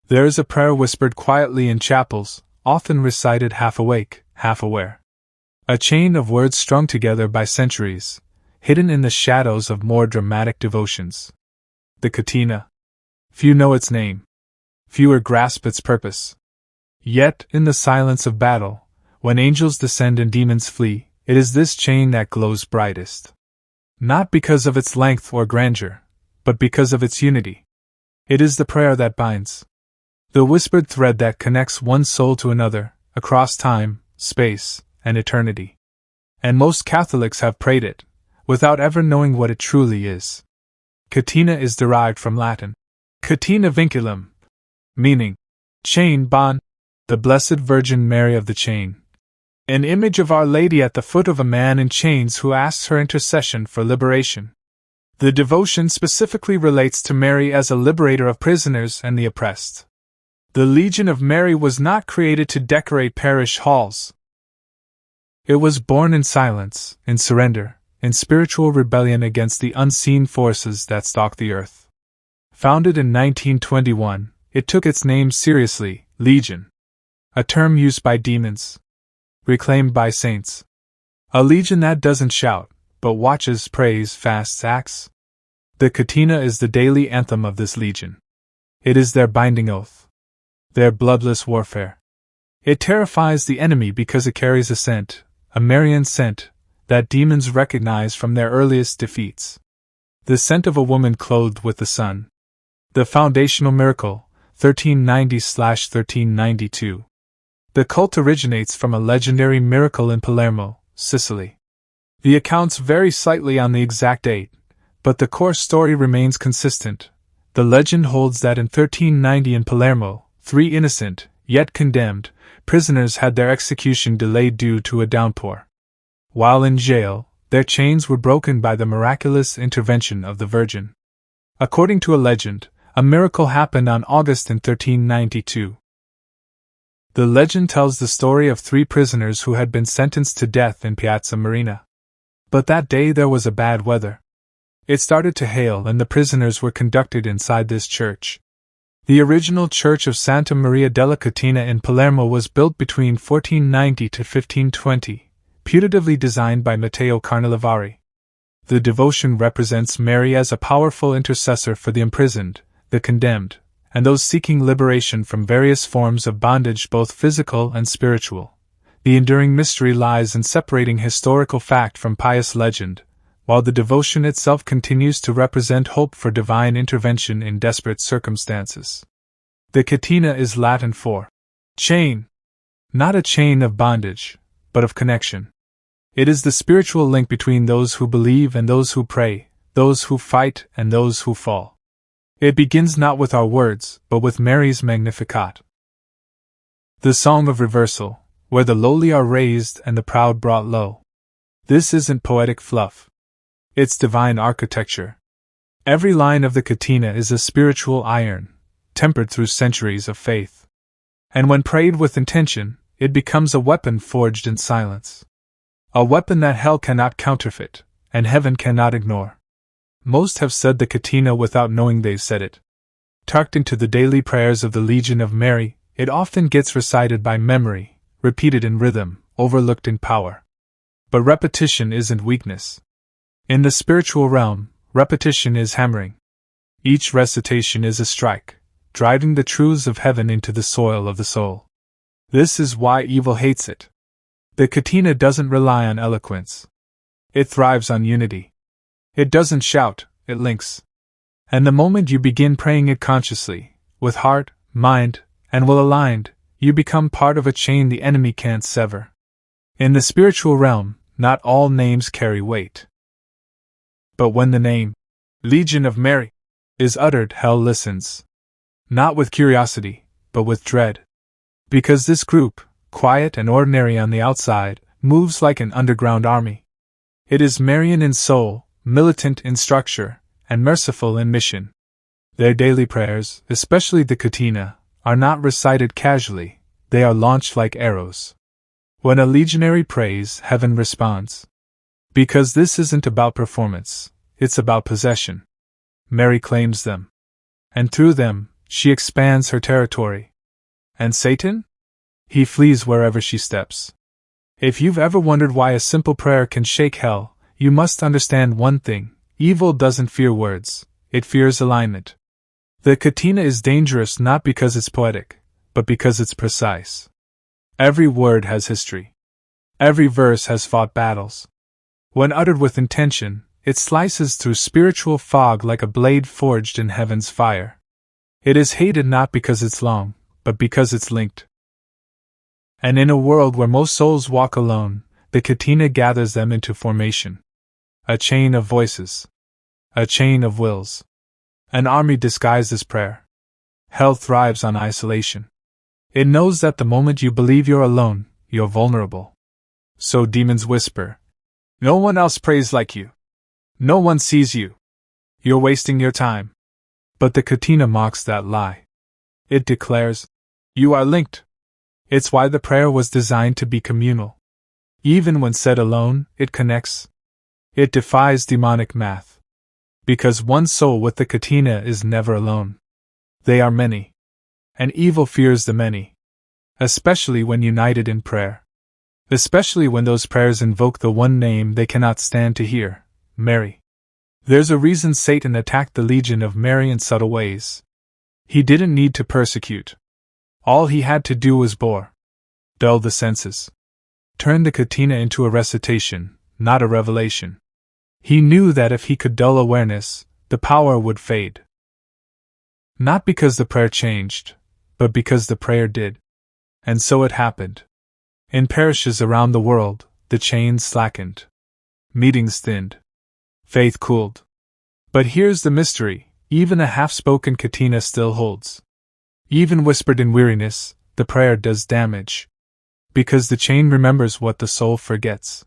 There is a prayer whispered quietly in chapels, often recited half awake, half aware. A chain of words strung together by centuries, hidden in the shadows of more dramatic devotions. The CATENA. Few know its name. Fewer grasp its purpose. Yet, in the silence of battle, when angels descend and demons flee, it is this chain that glows brightest. Not because of its length or grandeur, but because of its unity. It is the prayer that binds. The whispered thread that connects one soul to another, across time, space, and eternity. And most Catholics have prayed it, without ever knowing what it truly is. Catena is derived from Latin catena vinculum, meaning chain, bond, the Blessed Virgin Mary of the chain. An image of Our Lady at the foot of a man in chains who asks her intercession for liberation. The devotion specifically relates to Mary as a liberator of prisoners and the oppressed. The Legion of Mary was not created to decorate parish halls. It was born in silence, in surrender, in spiritual rebellion against the unseen forces that stalk the earth. Founded in 1921, it took its name seriously, Legion. A term used by demons. Reclaimed by saints. A legion that doesn't shout, but watches, prays, fasts, acts. The CATENA is the daily anthem of this legion. It is their binding oath. Their bloodless warfare. It terrifies the enemy because it carries a scent, a Marian scent, that demons recognize from their earliest defeats. The scent of a woman clothed with the sun. The foundational miracle, 1390/1392. The cult originates from a legendary miracle in Palermo, Sicily. The accounts vary slightly on the exact date, but the core story remains consistent. The legend holds that in 1390 in Palermo, 3 innocent, yet condemned, prisoners had their execution delayed due to a downpour. While in jail, their chains were broken by the miraculous intervention of the Virgin. According to a legend, a miracle happened on August in 1392. The legend tells the story of 3 prisoners who had been sentenced to death in Piazza Marina. But that day there was a bad weather. It started to hail and the prisoners were conducted inside this church. The original church of Santa Maria della Catena in Palermo was built between 1490 to 1520, putatively designed by Matteo Carnelivari. The devotion represents Mary as a powerful intercessor for the imprisoned, the condemned, and those seeking liberation from various forms of bondage, both physical and spiritual. The enduring mystery lies in separating historical fact from pious legend, while the devotion itself continues to represent hope for divine intervention in desperate circumstances. The CATENA is Latin for chain. Not a chain of bondage, but of connection. It is the spiritual link between those who believe and those who pray, those who fight and those who fall. It begins not with our words, but with Mary's Magnificat. The Song of Reversal, where the lowly are raised and the proud brought low. This isn't poetic fluff. It's divine architecture. Every line of the CATENA is a spiritual iron, tempered through centuries of faith. And when prayed with intention, it becomes a weapon forged in silence. A weapon that hell cannot counterfeit, and heaven cannot ignore. Most have said the CATENA without knowing they've said it. Tucked into the daily prayers of the Legion of Mary, it often gets recited by memory, repeated in rhythm, overlooked in power. But repetition isn't weakness. In the spiritual realm, repetition is hammering. Each recitation is a strike, driving the truths of heaven into the soil of the soul. This is why evil hates it. The CATENA doesn't rely on eloquence. It thrives on unity. It doesn't shout, it links. And the moment you begin praying it consciously, with heart, mind, and will aligned, you become part of a chain the enemy can't sever. In the spiritual realm, not all names carry weight. But when the name, Legion of Mary, is uttered, hell listens. Not with curiosity, but with dread. Because this group, quiet and ordinary on the outside, moves like an underground army. It is Marian in soul, militant in structure, and merciful in mission. Their daily prayers, especially the CATENA, are not recited casually, they are launched like arrows. When a legionary prays, heaven responds. Because this isn't about performance, it's about possession. Mary claims them. And through them, she expands her territory. And Satan? He flees wherever she steps. If you've ever wondered why a simple prayer can shake hell, you must understand one thing: evil doesn't fear words, it fears alignment. The CATENA is dangerous not because it's poetic, but because it's precise. Every word has history. Every verse has fought battles. When uttered with intention, it slices through spiritual fog like a blade forged in heaven's fire. It is hated not because it's long, but because it's linked. And in a world where most souls walk alone, the CATENA gathers them into formation. A chain of voices. A chain of wills. An army disguised as prayer. Hell thrives on isolation. It knows that the moment you believe you're alone, you're vulnerable. So demons whisper, "No one else prays like you. No one sees you. You're wasting your time." But the CATENA mocks that lie. It declares, "You are linked." It's why the prayer was designed to be communal. Even when said alone, it connects. It defies demonic math. Because one soul with the CATENA is never alone. They are many. And evil fears the many. Especially when united in prayer. Especially when those prayers invoke the one name they cannot stand to hear, Mary. There's a reason Satan attacked the Legion of Mary in subtle ways. He didn't need to persecute. All he had to do was bore. Dull the senses. Turn the CATENA into a recitation, not a revelation. He knew that if he could dull awareness, the power would fade. Not because the prayer changed, but because the prayer did. And so it happened. In parishes around the world, the chains slackened. Meetings thinned. Faith cooled. But here's the mystery: even a half-spoken CATENA still holds. Even whispered in weariness, the prayer does damage. Because the chain remembers what the soul forgets.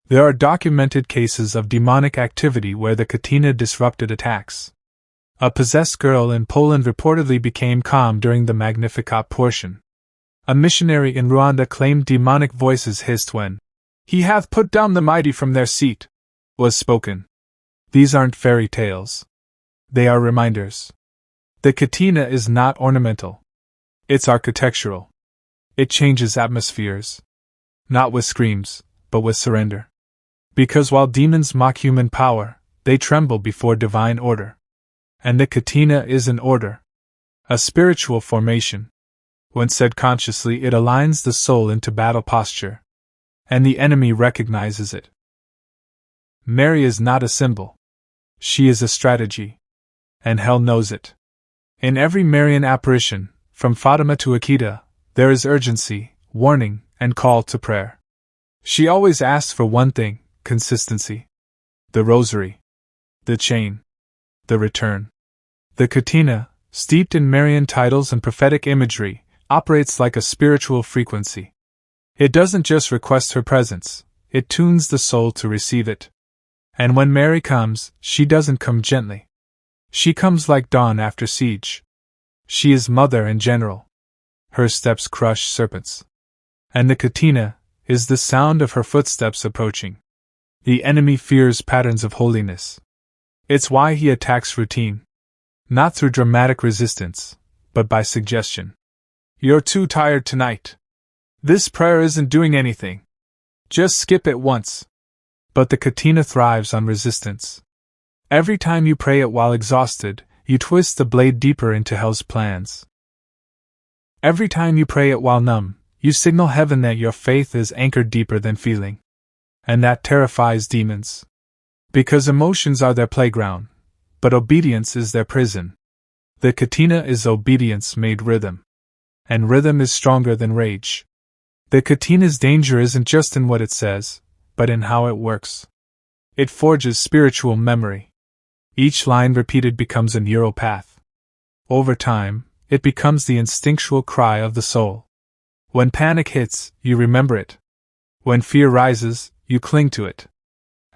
There are documented cases of demonic activity where the CATENA disrupted attacks. A possessed girl in Poland reportedly became calm during the Magnificat portion. A missionary in Rwanda claimed demonic voices hissed when "He hath put down the mighty from their seat" was spoken. These aren't fairy tales. They are reminders. The CATENA is not ornamental. It's architectural. It changes atmospheres. Not with screams, but with surrender. Because while demons mock human power, they tremble before divine order. And the CATENA is an order. A spiritual formation. When said consciously, it aligns the soul into battle posture. And the enemy recognizes it. Mary is not a symbol. She is a strategy. And hell knows it. In every Marian apparition, from Fatima to Akita, there is urgency, warning, and call to prayer. She always asks for one thing: consistency. The rosary. The chain. The return. The CATENA, steeped in Marian titles and prophetic imagery, operates like a spiritual frequency. It doesn't just request her presence, it tunes the soul to receive it. And when Mary comes, she doesn't come gently. She comes like dawn after siege. She is mother and general. Her steps crush serpents. And the CATENA is the sound of her footsteps approaching. The enemy fears patterns of holiness. It's why he attacks routine. Not through dramatic resistance, but by suggestion. You're too tired tonight. This prayer isn't doing anything. Just skip it once. But the CATENA thrives on resistance. Every time you pray it while exhausted, you twist the blade deeper into hell's plans. Every time you pray it while numb, you signal heaven that your faith is anchored deeper than feeling. And that terrifies demons. Because emotions are their playground, but obedience is their prison. The CATENA is obedience made rhythm. And rhythm is stronger than rage. The CATENA's danger isn't just in what it says, but in how it works. It forges spiritual memory. Each line repeated becomes a neural path. Over time, it becomes the instinctual cry of the soul. When panic hits, you remember it. When fear rises, you cling to it.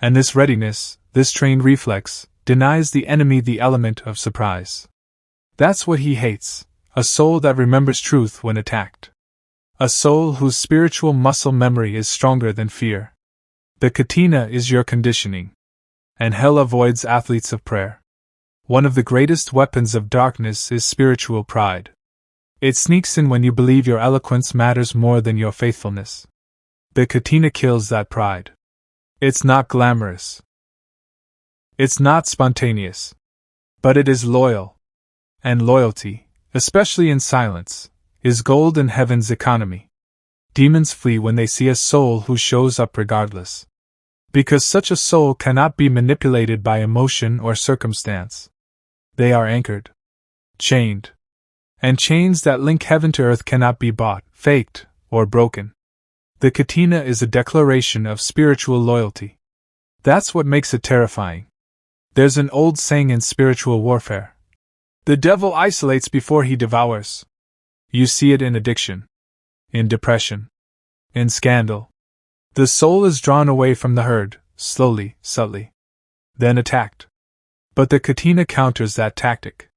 And this readiness, this trained reflex, denies the enemy the element of surprise. That's what he hates. A soul that remembers truth when attacked. A soul whose spiritual muscle memory is stronger than fear. The CATENA is your conditioning. And hell avoids athletes of prayer. One of the greatest weapons of darkness is spiritual pride. It sneaks in when you believe your eloquence matters more than your faithfulness. The CATENA kills that pride. It's not glamorous. It's not spontaneous. But it is loyal. And loyalty, especially in silence, is gold in heaven's economy. Demons flee when they see a soul who shows up regardless. Because such a soul cannot be manipulated by emotion or circumstance. They are anchored. Chained. And chains that link heaven to earth cannot be bought, faked, or broken. The CATENA is a declaration of spiritual loyalty. That's what makes it terrifying. There's an old saying in spiritual warfare. The devil isolates before he devours. You see it in addiction. In depression. In scandal. The soul is drawn away from the herd, slowly, subtly. Then attacked. But the CATENA counters that tactic.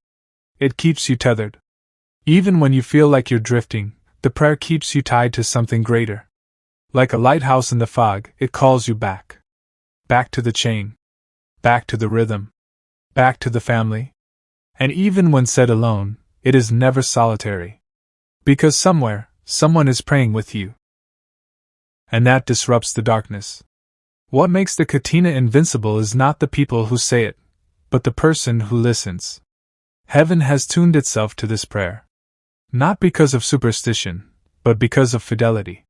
It keeps you tethered. Even when you feel like you're drifting, the prayer keeps you tied to something greater. Like a lighthouse in the fog, it calls you back. Back to the chain. Back to the rhythm. Back to the family. And even when said alone, it is never solitary. Because somewhere, someone is praying with you. And that disrupts the darkness. What makes the CATENA invincible is not the people who say it, but the person who listens. Heaven has tuned itself to this prayer. Not because of superstition, but because of fidelity.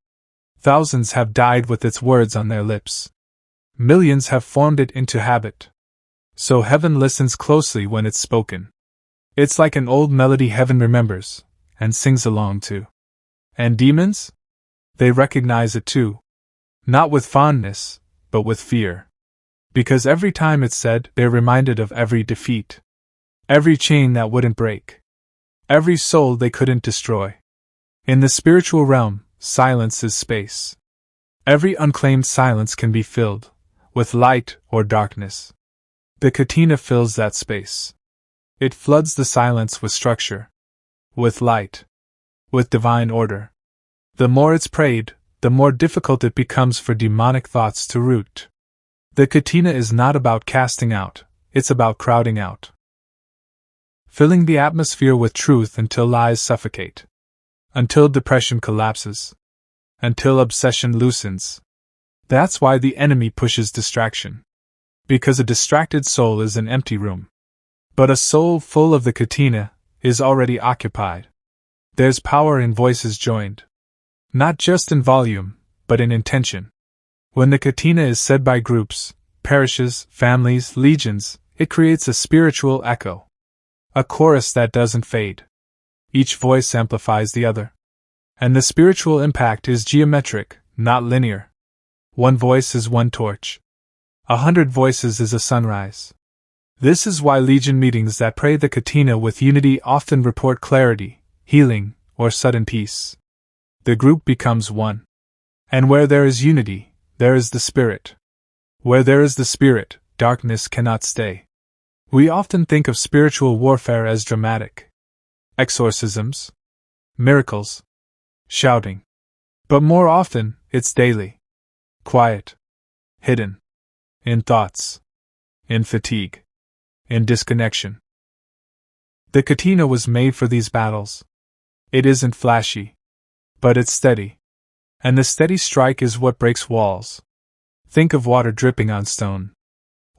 Thousands have died with its words on their lips. Millions have formed it into habit. So heaven listens closely when it's spoken. It's like an old melody heaven remembers, and sings along to. And demons? They recognize it too. Not with fondness, but with fear. Because every time it's said, they're reminded of every defeat. Every chain that wouldn't break. Every soul they couldn't destroy. In the spiritual realm, silence is space. Every unclaimed silence can be filled, with light or darkness. The CATENA fills that space. It floods the silence with structure. With light. With divine order. The more it's prayed, the more difficult it becomes for demonic thoughts to root. The CATENA is not about casting out, it's about crowding out. Filling the atmosphere with truth until lies suffocate. Until depression collapses. Until obsession loosens. That's why the enemy pushes distraction. Because a distracted soul is an empty room. But a soul full of the CATENA is already occupied. There's power in voices joined. Not just in volume, but in intention. When the CATENA is said by groups, parishes, families, legions, it creates a spiritual echo. A chorus that doesn't fade. Each voice amplifies the other. And the spiritual impact is geometric, not linear. One voice is one torch. 100 voices is a sunrise. This is why legion meetings that pray the CATENA with unity often report clarity, healing, or sudden peace. The group becomes one. And where there is unity, there is the Spirit. Where there is the Spirit, darkness cannot stay. We often think of spiritual warfare as dramatic. Exorcisms. Miracles. Shouting. But more often, it's daily. Quiet. Hidden. In thoughts. In fatigue. In disconnection. The CATENA was made for these battles. It isn't flashy. But it's steady. And the steady strike is what breaks walls. Think of water dripping on stone.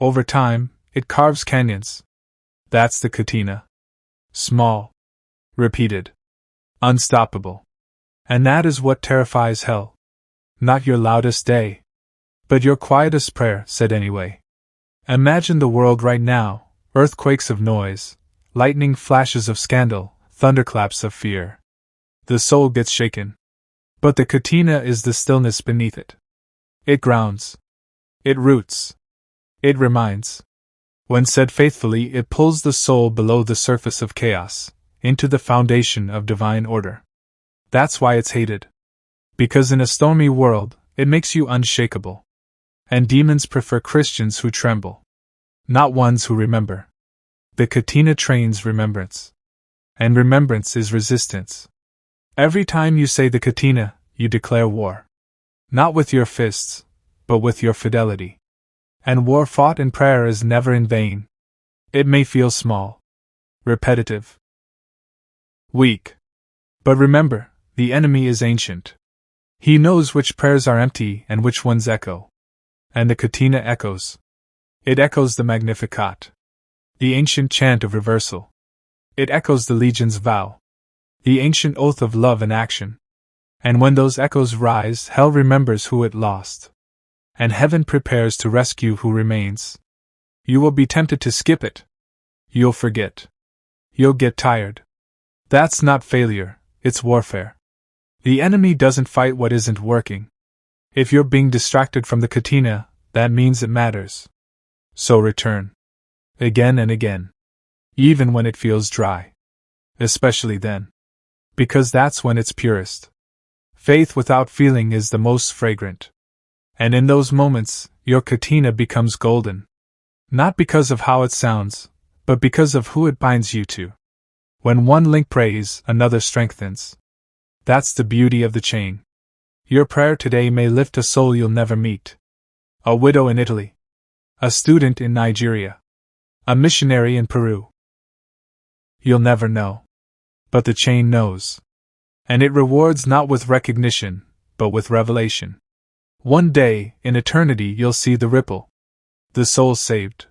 Over time, it carves canyons. That's the CATENA. Small. Repeated. Unstoppable. And that is what terrifies hell. Not your loudest day. But your quietest prayer, said anyway. Imagine the world right now, earthquakes of noise, lightning flashes of scandal, thunderclaps of fear. The soul gets shaken. But the CATENA is the stillness beneath it. It grounds. It roots. It reminds. When said faithfully, it pulls the soul below the surface of chaos, into the foundation of divine order. That's why it's hated. Because in a stormy world, it makes you unshakable. And demons prefer Christians who tremble. Not ones who remember. The CATENA trains remembrance. And remembrance is resistance. Every time you say the CATENA, you declare war. Not with your fists, but with your fidelity. And war fought in prayer is never in vain. It may feel small, repetitive, weak. But remember, the enemy is ancient. He knows which prayers are empty and which ones echo. And the CATENA echoes. It echoes the Magnificat, the ancient chant of reversal. It echoes the Legion's vow, the ancient oath of love and action. And when those echoes rise, hell remembers who it lost, and heaven prepares to rescue who remains. You will be tempted to skip it. You'll forget. You'll get tired. That's not failure, it's warfare. The enemy doesn't fight what isn't working. If you're being distracted from the CATENA, that means it matters. So return. Again and again. Even when it feels dry. Especially then. Because that's when it's purest. Faith without feeling is the most fragrant. And in those moments, your CATENA becomes golden. Not because of how it sounds, but because of who it binds you to. When one link prays, another strengthens. That's the beauty of the chain. Your prayer today may lift a soul you'll never meet. A widow in Italy. A student in Nigeria. A missionary in Peru. You'll never know. But the chain knows. And it rewards not with recognition, but with revelation. One day, in eternity, you'll see the ripple. The soul saved.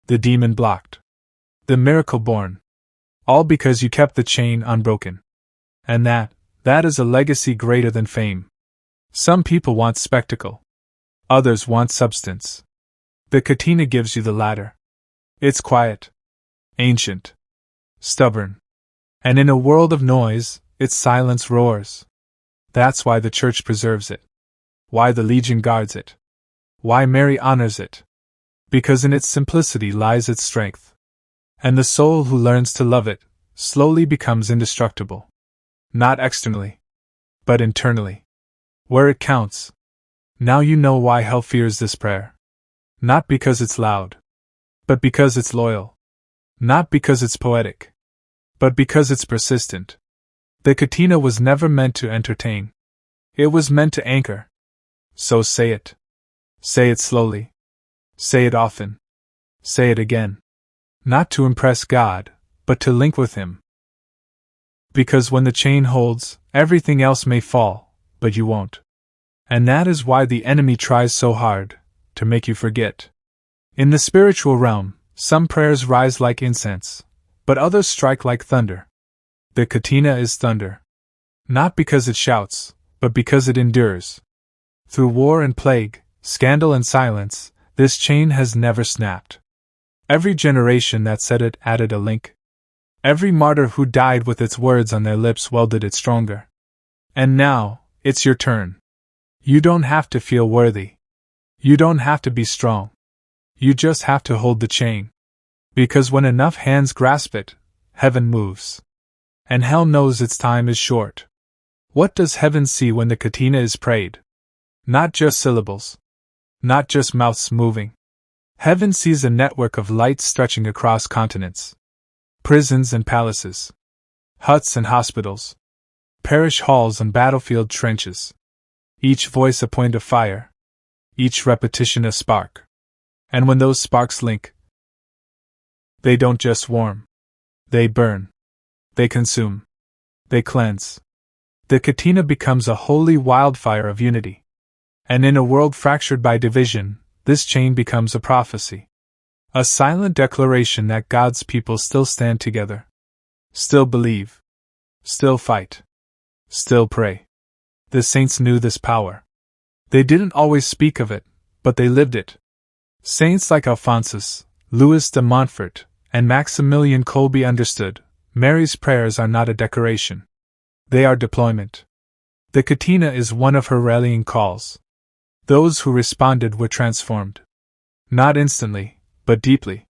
The demon blocked. The miracle born. All because you kept the chain unbroken. And that is a legacy greater than fame. Some people want spectacle. Others want substance. The CATENA gives you the latter. It's quiet. Ancient. Stubborn. And in a world of noise, its silence roars. That's why the Church preserves it. Why the Legion guards it. Why Mary honors it. Because in its simplicity lies its strength. And the soul who learns to love it, slowly becomes indestructible. Not externally, but internally. Where it counts. Now you know why hell fears this prayer. Not because it's loud, but because it's loyal. Not because it's poetic, but because it's persistent. The CATENA was never meant to entertain. It was meant to anchor. So say it. Say it slowly. Say it often. Say it again. Not to impress God, but to link with Him. Because when the chain holds, everything else may fall, but you won't. And that is why the enemy tries so hard, to make you forget. In the spiritual realm, some prayers rise like incense, but others strike like thunder. The CATENA is thunder. Not because it shouts, but because it endures. Through war and plague, scandal and silence, this chain has never snapped. Every generation that said it added a link. Every martyr who died with its words on their lips welded it stronger. And now, it's your turn. You don't have to feel worthy. You don't have to be strong. You just have to hold the chain. Because when enough hands grasp it, heaven moves. And hell knows its time is short. What does heaven see when the CATENA is prayed? Not just syllables. Not just mouths moving. Heaven sees a network of lights stretching across continents. Prisons and palaces. Huts and hospitals. Parish halls and battlefield trenches. Each voice a point of fire. Each repetition a spark. And when those sparks link, they don't just warm. They burn. They consume. They cleanse. The CATENA becomes a holy wildfire of unity. And in a world fractured by division, this chain becomes a prophecy. A silent declaration that God's people still stand together. Still believe. Still fight. Still pray. The saints knew this power. They didn't always speak of it, but they lived it. Saints like Alphonsus, Louis de Montfort, and Maximilian Kolbe understood, Mary's prayers are not a decoration. They are deployment. The CATENA is one of her rallying calls. Those who responded were transformed. Not instantly, but deeply.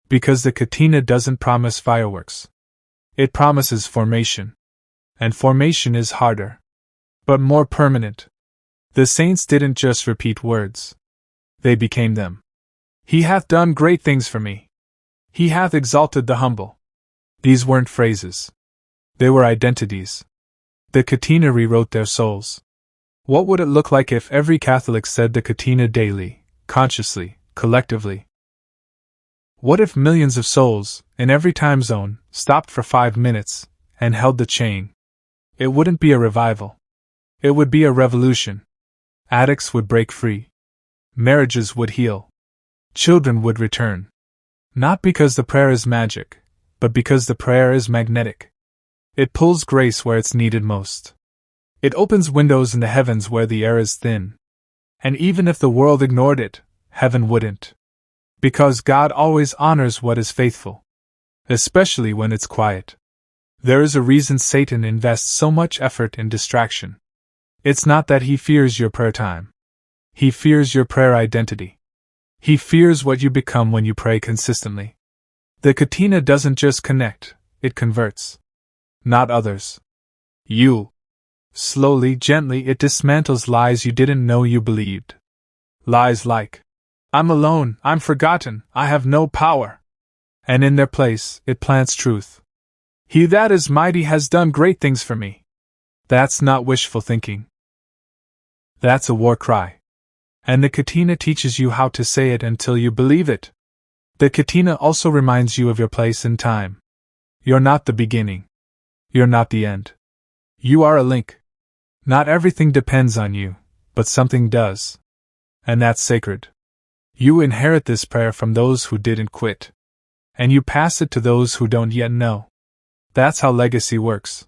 Because the CATENA doesn't promise fireworks. It promises formation. And formation is harder. But more permanent. The saints didn't just repeat words. They became them. He hath done great things for me. He hath exalted the humble. These weren't phrases. They were identities. The CATENA rewrote their souls. What would it look like if every Catholic said the CATENA daily, consciously, collectively? What if millions of souls, in every time zone, stopped for 5 minutes and held the chain? It wouldn't be a revival. It would be a revolution. Addicts would break free. Marriages would heal. Children would return. Not because the prayer is magic, but because the prayer is magnetic. It pulls grace where it's needed most. It opens windows in the heavens where the air is thin. And even if the world ignored it, heaven wouldn't. Because God always honors what is faithful. Especially when it's quiet. There is a reason Satan invests so much effort in distraction. It's not that he fears your prayer time. He fears your prayer identity. He fears what you become when you pray consistently. The CATENA doesn't just connect, it converts. Not others. You. Slowly, gently, it dismantles lies you didn't know you believed. Lies like, I'm alone, I'm forgotten, I have no power. And in their place, it plants truth. He that is mighty has done great things for me. That's not wishful thinking. That's a war cry. And the CATENA teaches you how to say it until you believe it. The CATENA also reminds you of your place in time. You're not the beginning. You're not the end. You are a link. Not everything depends on you, but something does. And that's sacred. You inherit this prayer from those who didn't quit. And you pass it to those who don't yet know. That's how legacy works.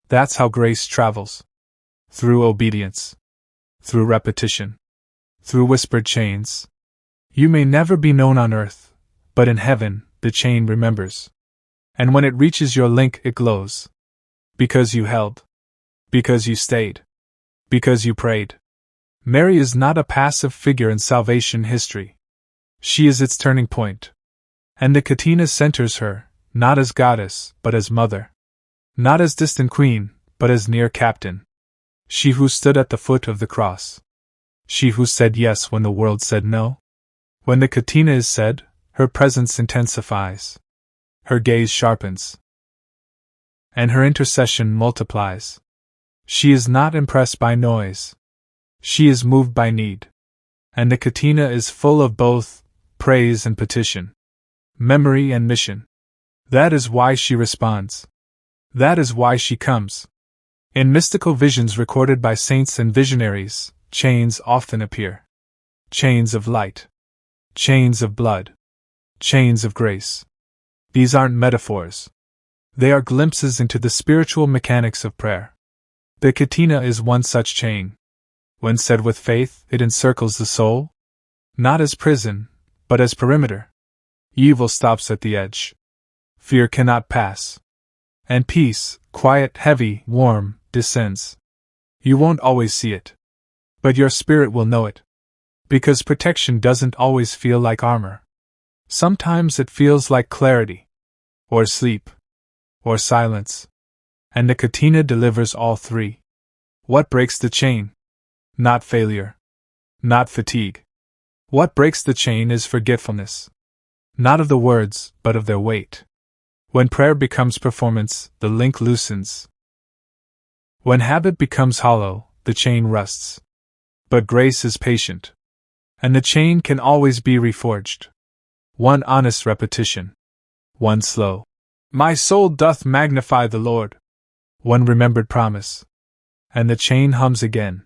That's how grace travels. Through obedience. Through repetition. Through whispered chains. You may never be known on earth, but in heaven, the chain remembers. And when it reaches your link, it glows. Because you held. Because you stayed. Because you prayed. Mary is not a passive figure in salvation history. She is its turning point. And the CATENA centers her, not as goddess, but as mother. Not as distant queen, but as near captain. She who stood at the foot of the cross. She who said yes when the world said no. When the CATENA is said, her presence intensifies. Her gaze sharpens. And her intercession multiplies. She is not impressed by noise. She is moved by need. And the CATENA is full of both praise and petition. Memory and mission. That is why she responds. That is why she comes. In mystical visions recorded by saints and visionaries, chains often appear. Chains of light. Chains of blood. Chains of grace. These aren't metaphors. They are glimpses into the spiritual mechanics of prayer. The CATENA is one such chain. When said with faith, it encircles the soul. Not as prison, but as perimeter. Evil stops at the edge. Fear cannot pass. And peace, quiet, heavy, warm, descends. You won't always see it. But your spirit will know it. Because protection doesn't always feel like armor. Sometimes it feels like clarity. Or sleep. Or silence. And the CATENA delivers all three. What breaks the chain? Not failure. Not fatigue. What breaks the chain is forgetfulness. Not of the words, but of their weight. When prayer becomes performance, the link loosens. When habit becomes hollow, the chain rusts. But grace is patient. And the chain can always be reforged. One honest repetition. One slow. My soul doth magnify the Lord. One remembered promise. And the chain hums again.